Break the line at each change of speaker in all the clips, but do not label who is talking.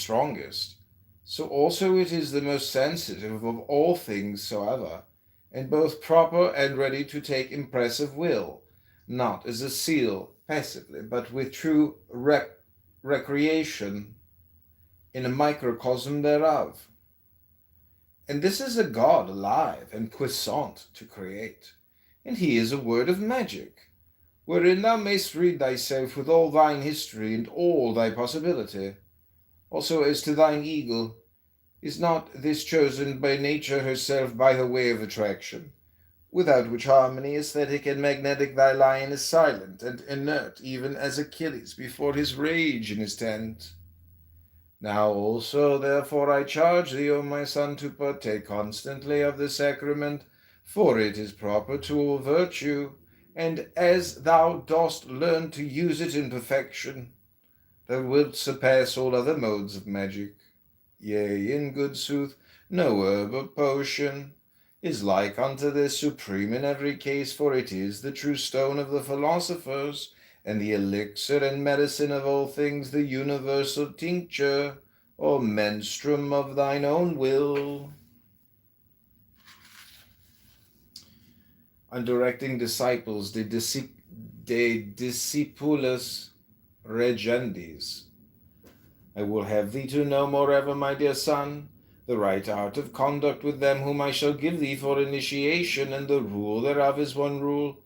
strongest, so also it is the most sensitive of all things soever, and both proper and ready to take impressive will, not as a seal passively, but with true recreation in a microcosm thereof. And this is a God alive and puissant to create, and he is a word of magic, wherein thou mayst read thyself with all thine history and all thy possibility. Also as to thine eagle, is not this chosen by nature herself by her way of attraction, without which harmony, aesthetic and magnetic, thy lion is silent and inert, even as Achilles before his rage in his tent? Now also, therefore, I charge thee, O my son, to partake constantly of the sacrament, for it is proper to all virtue, and as thou dost learn to use it in perfection, thou wilt surpass all other modes of magic. Yea, in good sooth, no herb or potion is like unto this, supreme in every case, for it is the true stone of the philosophers, and the elixir and medicine of all things, the universal tincture or menstruum of thine own will. On directing disciples, de discipulis regendis. I will have thee to know moreover, my dear son, the right art of conduct with them whom I shall give thee for initiation, and the rule thereof is one rule.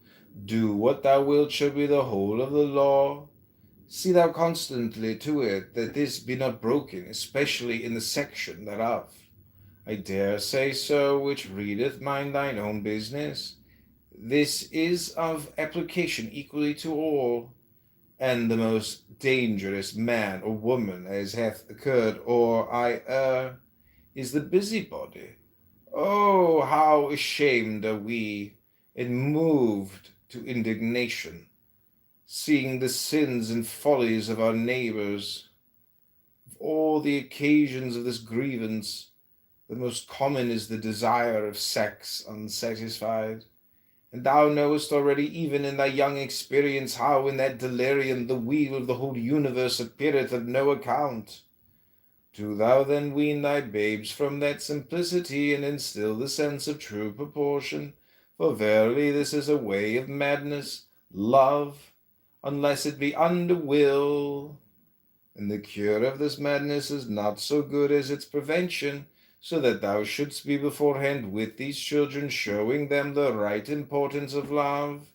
Do what thou wilt shall be the whole of the law. See thou constantly to it that this be not broken, especially in the section thereof. I dare say so, which readeth mind thine own business. This is of application equally to all, and the most dangerous man or woman as hath occurred, or I err, is the busybody. Oh, how ashamed are we, and moved to indignation, seeing the sins and follies of our neighbors. Of all the occasions of this grievance, the most common is the desire of sex unsatisfied. And thou knowest already, even in thy young experience, how in that delirium the wheel of the whole universe appeareth of no account. Do thou then wean thy babes from that simplicity, and instil the sense of true proportion, for verily this is a way of madness, love, unless it be under will. And the cure of this madness is not so good as its prevention, so that thou shouldst be beforehand with these children, showing them the right importance of love,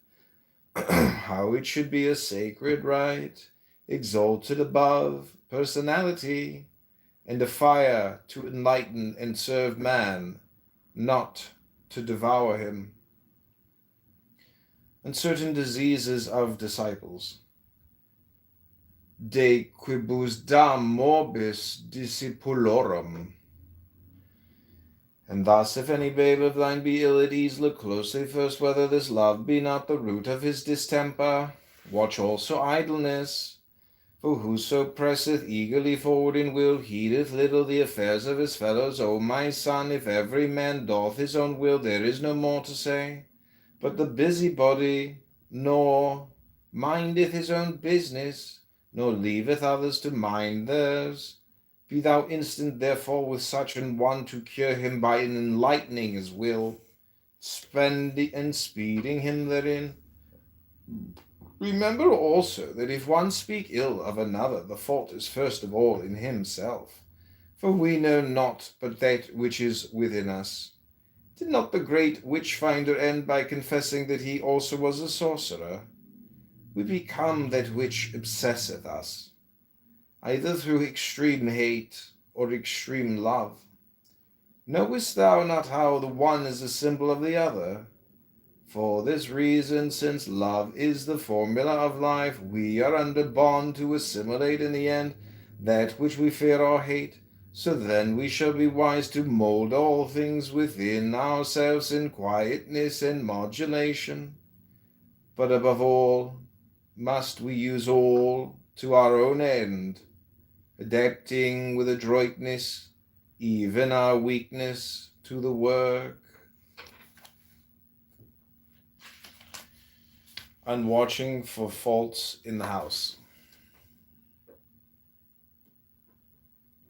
how it should be a sacred right, exalted above personality, and a fire to enlighten and serve man, not to devour him. And certain diseases of disciples. De quibusdam morbis discipulorum. And thus, if any babe of thine be ill at ease, look closely first whether this love be not the root of his distemper. Watch also idleness. For whoso presseth eagerly forward in will heedeth little the affairs of his fellows. O my son, if every man doth his own will, there is no more to say. But the busybody nor mindeth his own business, nor leaveth others to mind theirs. Be thou instant therefore with such an one to cure him by enlightening his will, spending and speeding him therein. Remember also that if one speak ill of another, the fault is first of all in himself. For we know not but that which is within us. Did not the great witch-finder end by confessing that he also was a sorcerer? We become that which obsesseth us, either through extreme hate or extreme love. Knowest thou not how the one is a symbol of the other? For this reason, since love is the formula of life, we are under bond to assimilate in the end that which we fear or hate. So then we shall be wise to mold all things within ourselves in quietness and modulation. But above all, must we use all to our own end, adapting with adroitness even our weakness to the work. And watching for faults in the house.